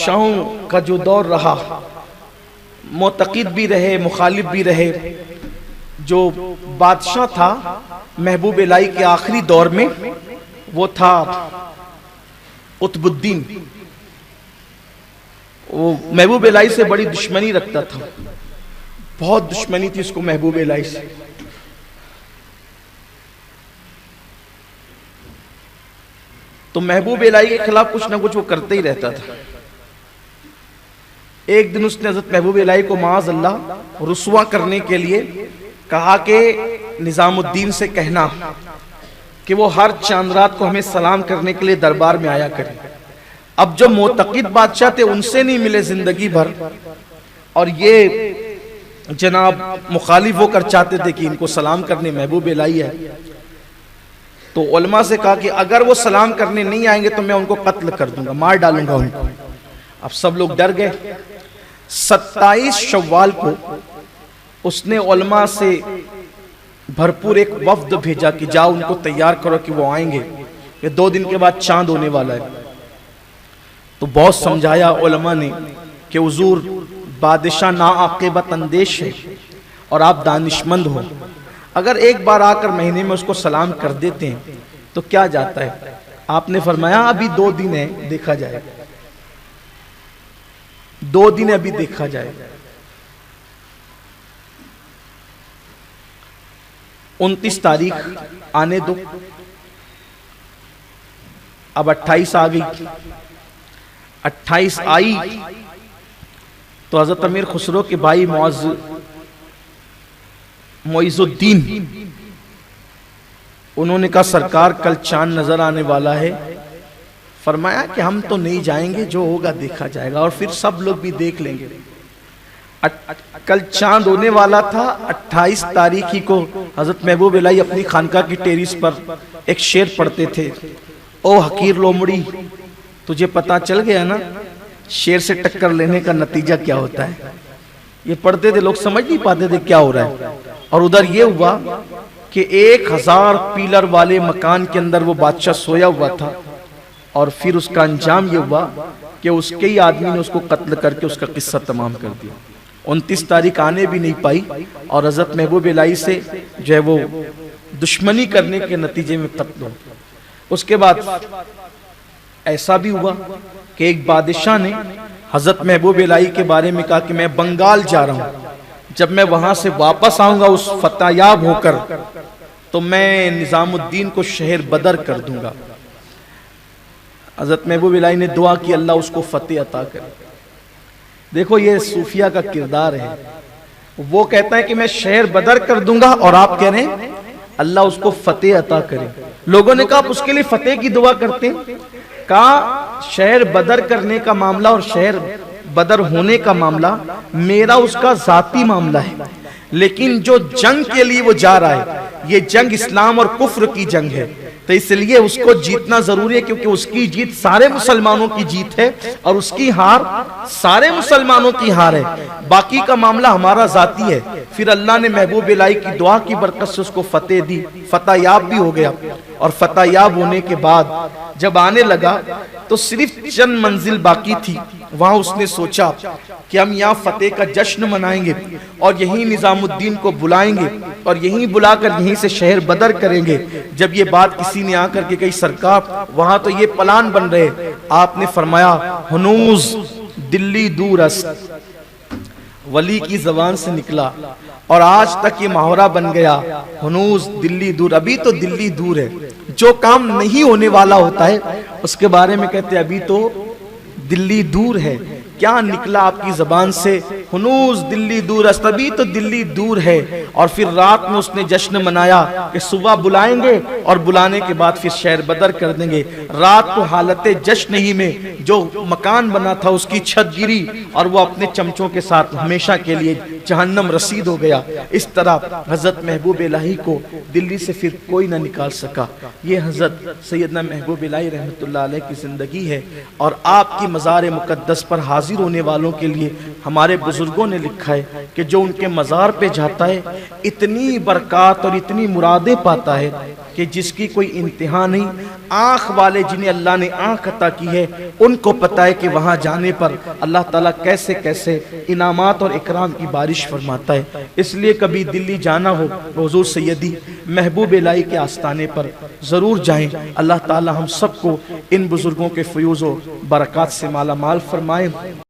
بادشاہوں کا جو دور رہا، معتقد بھی رہے مخالف بھی رہے، جو بادشاہ تھا محبوب الہی کے آخری دور میں وہ تھا قطب الدین. وہ محبوب الہی سے بڑی دشمنی رکھتا تھا، بہت دشمنی تھی اس کو محبوب الہی سے. تو محبوب الہی کے خلاف کچھ نہ کچھ وہ کرتے ہی رہتا تھا. ایک دن اس نے حضرت محبوب الہی کو معاذ اللہ رسوا کرنے کے لیے کہا کہ نظام الدین سے کہنا کہ وہ ہر چاند رات کو ہمیں سلام کرنے کے لیے دربار میں آیا کرے. اب جو معتقد بادشاہ تھے ان سے نہیں ملے زندگی بھر، اور یہ جناب مخالف ہو کر چاہتے تھے کہ ان کو سلام کرنے محبوب الہی ہے. تو علماء سے کہا کہ اگر وہ سلام کرنے نہیں آئیں گے تو میں ان کو قتل کر دوں گا، مار ڈالوں گا ان کو. اب سب لوگ ڈر گئے. 27 شوال کو اس نے علماء سے بھرپور ایک وفد بھیجا کہ جاؤ ان کو تیار کرو کہ وہ آئیں گے، یہ 2 دن کے بعد چاند ہونے والا ہے. تو بہت سمجھایا علماء نے کہ حضور بادشاہ ناعاقبت اندیش ہے اور آپ دانشمند ہو، اگر ایک بار آ کر مہینے میں اس کو سلام کر دیتے ہیں تو کیا جاتا ہے. آپ نے فرمایا ابھی 2 دن ہے، دیکھا جائے گا، 2 دن ابھی دیکھا جائے گا. 29 تاریخ آنے دو. اب 28 آ گئی. 28 آئی تو حضرت امیر خسرو کے بھائی معیز الدین انہوں نے کہا سرکار کل چاند نظر آنے والا ہے. فرمایا کہ ہم تو نہیں جائیں گے، جو ہوگا دیکھا جائے گا اور پھر سب لوگ بھی دیکھ لیں گے. کل چاند ہونے والا تھا. 28 تاریخ ہی کو حضرت محبوب الہی اپنی خانقاہ کی ٹیریس پر ایک شعر پڑھتے تھے. او حقیر لومڑی تجھے پتا چل گیا نا شیر سے ٹکر لینے کا نتیجہ کیا ہوتا ہے. یہ پڑھتے تھے، لوگ سمجھ نہیں پاتے تھے کیا ہو رہا ہے. اور ادھر یہ ہوا کہ 1000 پیلر والے مکان کے اندر وہ بادشاہ سویا ہوا تھا، اور پھر اس کا انجام یہ ہوا کہ اس کے ہی آدمی نے اس کو قتل کر کے اس کا قصہ تمام کر دیا. 29 تاریخ آنے بھی نہیں پائی اور حضرت محبوب الہی سے جو ہے وہ دشمنی کرنے کے نتیجے میں قتل ہو. اس کے بعد ایسا بھی ہوا کہ ایک بادشاہ نے حضرت محبوب الہی کے بارے میں کہا کہ میں بنگال جا رہا ہوں، جب میں وہاں سے واپس آؤں گا اس فتح یاب ہو کر تو میں نظام الدین کو شہر بدر کر دوں گا. حضرت محبوب الہی نے دعا کی اللہ اس کو فتح عطا کرے. دیکھو یہ صوفیہ کا کردار ہے. وہ کہتا ہے کہ میں شہر بدر کر دوں گا اور آپ کہہ رہے ہیں اللہ اس کو فتح عطا کرے. لوگوں نے کہا آپ اس کے لیے فتح کی دعا کرتے ہیں. کہا شہر بدر کرنے کا معاملہ اور شہر بدر ہونے کا معاملہ میرا اس کا ذاتی معاملہ ہے، لیکن جو جنگ کے لیے وہ جا رہا ہے یہ جنگ اسلام اور کفر کی جنگ ہے، تو اس لیے اس کو جیتنا ضروری ہے، کیونکہ اس کی جیت سارے مسلمانوں کی جیت ہے اور اس کی ہار سارے مسلمانوں کی ہار ہے. باقی کا معاملہ ہمارا ذاتی ہے. پھر اللہ نے محبوب الہی کی دعا کی برکت سے اس کو فتح دی، فتح یاب بھی ہو گیا. اور فتح یاب ہونے کے بعد جب آنے لگا تو صرف چند منزل باقی تھی. وہاں اس نے سوچا کہ ہم یہاں فتح کا جشن منائیں گے اور یہیں نظام الدین کو بلائیں گے اور یہیں بلا کر یہیں سے شہر بدر کریں گے. جب یہ بات کسی نے آ کر کے کہی سرکار وہاں تو یہ پلان بن رہے، آپ نے فرمایا ہنوز دلی دور است. ولی کی زبان سے نکلا اور آج تک یہ محاورہ بن گیا ہنوز دلی دور. ابھی تو دلی دور ہے. جو کام نہیں ہونے والا ہوتا ہے اس کے بارے میں کہتے ہیں ابھی تو دلی دور ہے. کیا نکلا آپ کی زبان سے؟ ہنوز دلی دور است، ابھی تو دلی دور ہے. اور پھر رات میں اس نے جشن منایا کہ صبح بلائیں گے اور بلانے کے بعد پھر شہر بدر کر دیں گے. رات کو حالت جشن ہی میں جو مکان بنا تھا اس کی چھت گری اور وہ اپنے چمچوں کے ساتھ ہمیشہ کے لیے جہنم رسید ہو گیا. اس طرح حضرت محبوب الہی کو دلی سے پھر کوئی نہ نکال سکا. یہ حضرت سیدنا محبوب الہی رحمت اللہ علیہ کی زندگی ہے اور آپ کی مزار مقدس پر حاضر ہونے والوں کے لیے ہمارے بزرگوں نے لکھا ہے کہ جو ان کے مزار پہ جاتا ہے اتنی برکات اور اتنی مرادیں پاتا ہے کہ جس کی کوئی انتہا نہیں۔ آنکھ والے جنہیں اللہ نے آنکھ عطا کی ہے ان کو پتہ ہے کہ وہاں جانے پر اللہ تعالیٰ کیسے کیسے انعامات اور اکرام کی بارش فرماتا ہے۔ اس لیے کبھی دلی جانا ہو حضور سیدی محبوب الہی کے آستانے پر ضرور جائیں۔ اللہ تعالیٰ ہم سب کو ان بزرگوں کے فیوز و برکات سے مالا مال فرمائے۔